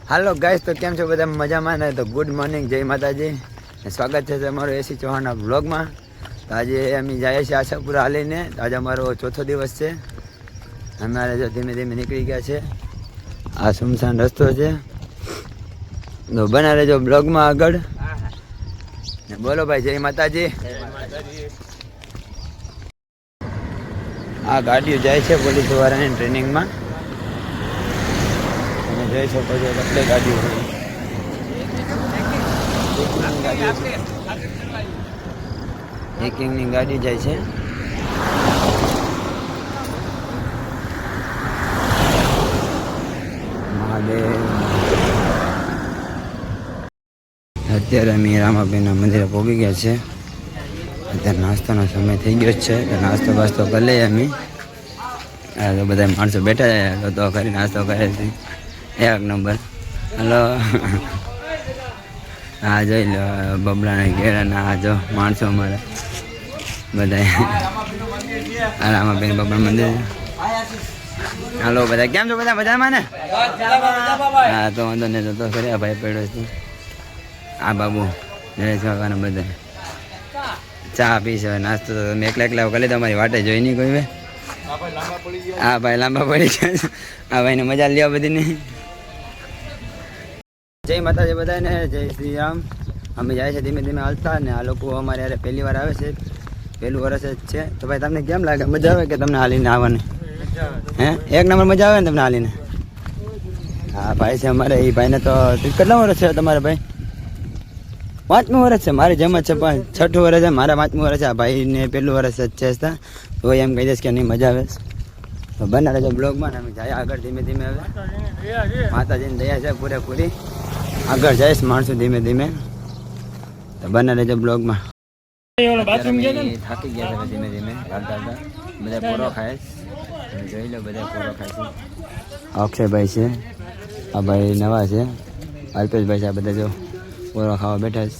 હાલો guys, તો કેમ છો બધા? મજામાં ને? તો ગુડ મોર્નિંગ, જય માતાજી, સ્વાગત છે તમારું એસી ચૌહાણના બ્લોગમાં. તો આજે અમે જઈએ છીએ આશાપુરા હાલીને. આજે અમારો ચોથો દિવસ છે. અમારે જો ધીમે ધીમે નીકળી ગયા છે. આ સુમસાન રસ્તો છે, તો બના રહેજો બ્લોગમાં આગળ. બોલો ભાઈ, જય માતાજી. આ ગાડીઓ જાય છે પોલીસ વાળાની ટ્રેનિંગમાં. તમે જોઈ શકો છો કેટલી ગાડીઓ ચેકિંગની ગાડી જાય છે. મહાદેવ. અત્યારે અમે રામાબેનના મંદિરે પહોંચી ગયા છે. અત્યારે નાસ્તાનો સમય થઈ ગયો છે, તો નાસ્તો બાસ્તો કરી લઈએ અમે. તો બધા માણસો બેઠા તો કરી નાસ્તો કરે છે. એક નંબર. હલો, હા જોઈ લો બબલાના ઘેરાના. આ જો માણસો અમારે બધા રામાબેન બબલા મંદિર. હાલો બધા, કેમ છો બધા? મજામાં ને? હા, તો વાંધો નહીં. તો ખરી આ ભાઈ પડ્યો છે. આ બાબુ નરેશ કાકાના બધા ચા પીશે. નાસ્તો તો તમે એકલા કરી તમારી વાટે જોઈ નહીં કોઈ. હા ભાઈ લાંબા પડી ગયા. આ ભાઈને મજા લ્યો બધી નહીં. જય માતાજી બધાને, જય શ્રી રામ. અમે જાય છે ધીમે ધીમે હાલતા ને. આ લોકો અમારે યારે પહેલી વાર આવે છે, પહેલું વર્ષ જ છે. તો ભાઈ તમને કેમ લાગે? મજા આવે કે તમને હાલીને આવવાની? હે, એક નંબર મજા આવે ને તમને હાલીને? હા ભાઈ છે અમારે. એ ભાઈને તો કેટલા વર્ષ છે તમારે ભાઈ? 5મું વર્ષ છે. મારી જેમ જ છે, પણ 6ઠું વર્ષ છે. મારા 5મું વર્ષ છે. આ ભાઈને પહેલું વર્ષ જ છે. તો એમ કહી દઈશ કે નહીં મજા આવે. તો બના રહેજો બ્લોગમાં ને. અમે જાય આગળ ધીમે ધીમે. હવે માતાજીની દયા છે પૂરેપૂરી. આગળ જઈશ માણસો ધીમે ધીમે. તો બના રહેજો બ્લોગમાં. થાકી ગયા છે ધીમે ધીમે હાલતા હતા. બધા પોરો ખાય. જોઈ લો બધા પોરો ખાય છે. અક્ષયભાઈ છે, આ ભાઈ નવા છે. અલ્પેશભાઈ છે. આ બધા જો પોરો ખાવા બેઠા છે.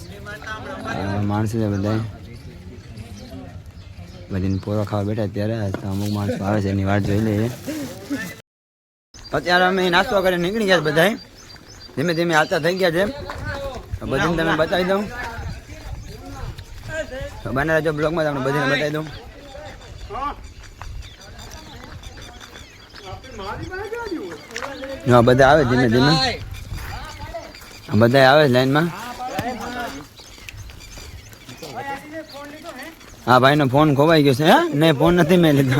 માણસો છે બધા બધીને પોરો ખાવા બેઠા. અત્યારે અમુક માણસો આવે છે, એની વાત જોઈ લઈએ. અત્યારે અમે નાસ્તો કરીને નીકળી ગયા બધા. ધીમે ધીમે હાલતા થઈ ગયા છે. બધીને તમે બતાવી દઉં. બને રહેજો બ્લોગમાં, તમને બધીને બતાવી દઉં. બધા આવે ધીમે ધીમે. બધા આવે લાઈનમાં. હા ભાઈ નો ફોન ખોવાઈ ગયો છે. હે નહીં, ફોન નથી મેં લીધો.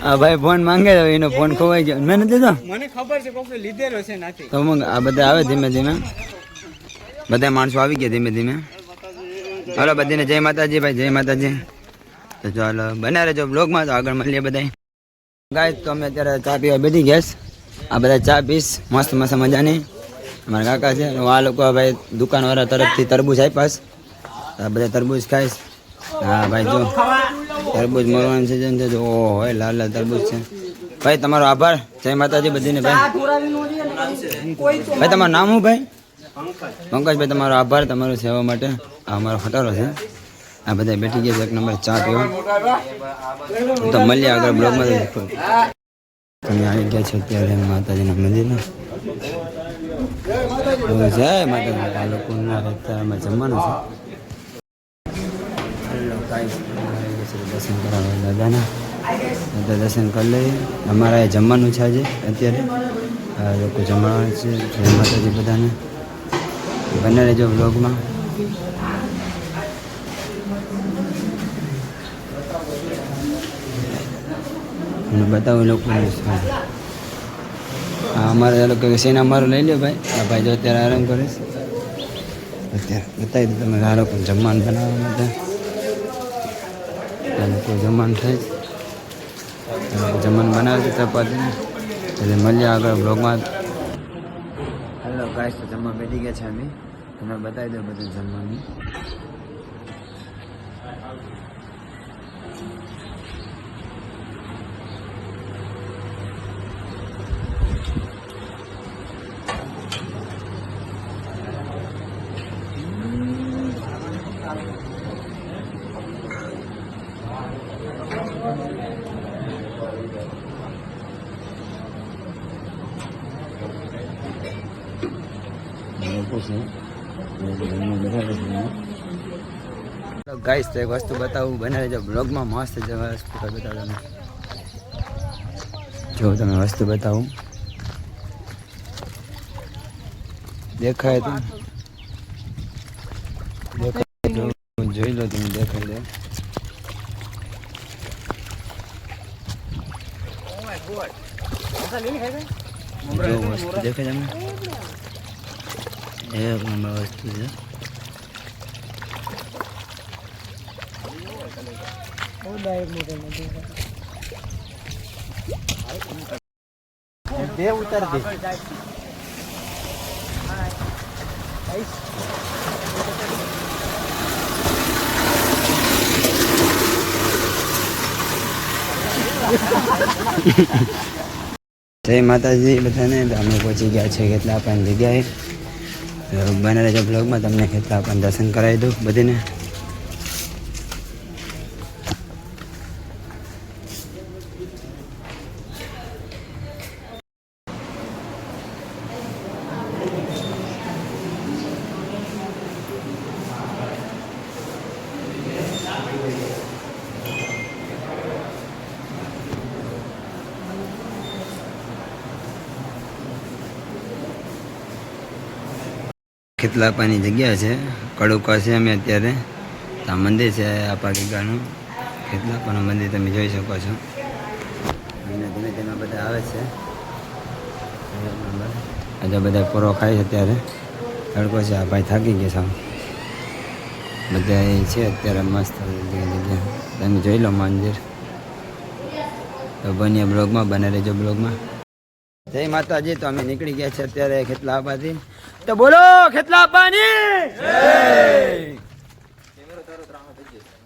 હા ભાઈ ફોન માંગે તો એનો ફોન ખોવાઈ ગયો. મેં નથી લીધો. મને ખબર છે કોકે લીધેલો છે નથી. તો આ બધા આવે ધીમે ધીમે. બધા માણસો આવી ગયા ધીમે ધીમે. હાલો બધાને જય માતાજી ભાઈ, જય માતાજી. તો ચાલો બને રહેજો બ્લોગમાં. તો આગળ મળીએ બધા. ગાય તો અમે અત્યારે ચા પીવા બેઠી ગેસ. આ બધા ચા પીસ મસ્ત મસ્ત મજાની. અમારા કાકા છે. આ લોકો ભાઈ દુકાનવાળા તરફથી તરબૂચ આપ્યા. આ બધા તરબૂચ ખાઈશ. હા ભાઈ જો તરબૂચ મળવાનું સિઝન છે. જો હોય લાલ લાલ તરબૂચ છે. ભાઈ તમારો આભાર. જય માતાજી બધીને ભાઈ. ભાઈ તમારું નામ શું ભાઈ? પંકજભાઈ તમારો આભાર તમારું સેવા માટે. આ અમારો ખટારો છે. આ બધા બેઠી ગયા છે એક નંબર ચા પીવા. તો મળીએ આગળ બ્લોગમાં. તમે આવી ગયા છો અત્યારે માતાજીના મંદિરમાં. જય માતાજી. આ લોકોના અત્યારમાં જમવાનું છે. દર્શન કરાવવા દાદાના. બધા દર્શન કરી લઈએ. અમારા એ જમવાનું છે આજે. અત્યારે આ લોકો જમવાનું છે. જય માતાજી બધાને. બને રહેજો બ્લોગમાં. અને બતાવું લોકોને. હા અમારે એ લોકો સેના અમારું લઈ લો ભાઈ. આ ભાઈ જો અત્યારે આરામ કરે છે. અત્યારે બતાવી દો તમે. આ લોકો જમવાનું બનાવવા માટે લોકો જમવાનું થાય. જમવાનું બનાવે છે ચપાતી. એટલે મળીએ આગળ બ્લોગમાં. હેલો ગાઈસ, તો જમવા બેઠી ગયા છે અમે. તમે બતાવી દો બધું જમવાનું. ગાઈસ તો એક વસ્તુ બતાવું બને રહેજો બ્લોગમાં મસ્ત છે વસ્તુ બતાવું તમે જો તમે વસ્તુ બતાવું દેખાય તો જોઈ લો તમે દેખાય દે જો વસ્તુ દેખાય તમે એક નંબર વસ્તુ છે બે ઉતાર દે જય માતાજી બધાને અમે પહોંચી ગયા છે કેટલા પણ જગ્યાએ બને રહેજો બ્લોગમાં તમને કેટલા પણ દર્શન કરાવી દઉં બધીને કેટલા પાની જગ્યા છે કડુકા છે અમે અત્યારે આ મંદિર છે આપા ગીગાનું કેટલા પણ મંદિર તમે જોઈ શકો છો અને ધીમે ધીમે બધા આવે છે આજે બધા પૂરો ખાય છે અત્યારે તડકો છે આ ભાઈ થાકી ગયા સાવ બધા એ છે અત્યારે મસ્ત જગ્યા તમે જોઈ લો મંદિર તો બન્યા બ્લોગમાં બને રહેજો બ્લોગમાં જય માતાજી તો અમે નીકળી ગયા છે અત્યારે ખેતલા આબાથી તો બોલો ખેતલા આબાની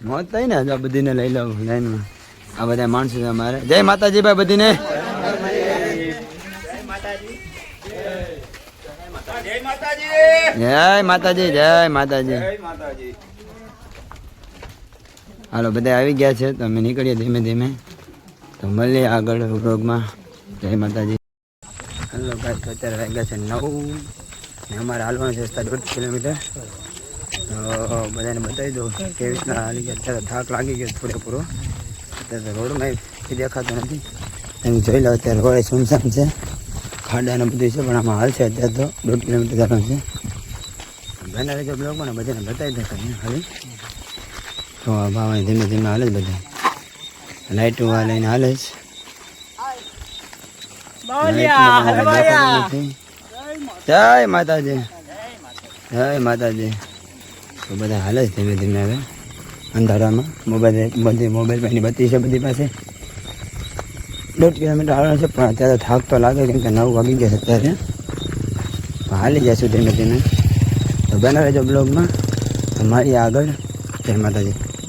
મોત થઈ ને આ બધીને લઈ લઉં લાઈનમાં આ બધા માણસો છે અમારે જય માતાજી ભાઈ બધીને જય માતાજી જય માતાજી હાલો બધા આવી ગયા છે તો અમે નીકળીએ ધીમે ધીમે તો મળીએ આગળ વ્લોગમાં જય માતાજી હલો ભાઈ તો અત્યારે વાગ્યા છે 9 ને અમારે હાલવાનું છે 1.5 કિલોમીટર તો બધાને બતાવી દો કેવી રીતના હાલી ગયા અત્યારે થાક લાગી ગયો પૂરેપૂરો અત્યારે રોડમાં દેખાતો નથી તમે જોઈ લો અત્યારે રોડ સુમસામ છે ખાડાને બધું છે પણ આમાં હાલ છે અત્યારે તો 1.5 કિલોમીટર જવાનું છે બના રહેજો બ્લોગમાં ને બધાને બતાવી દે ખાલી તો ભાવ ધીમે ધીમે હાલે જ બધા લાઇટો લઈને હાલે જ જય માતાજી જય માતાજી તો બધા હાલે જ ધીમે ધીમે હવે અંધારામાં મોબાઈલ પાની બત્તી છે બધી પાસે 1.5 કિલોમીટર હાલવાનું છે પણ અત્યારે થાક તો લાગે કેમ કે 9 વાગી ગયા છે અત્યારે હાલી જઈશું ધીમે ધીમે તો બના રહેજો બ્લોગમાં મારી આગળ જય માતાજી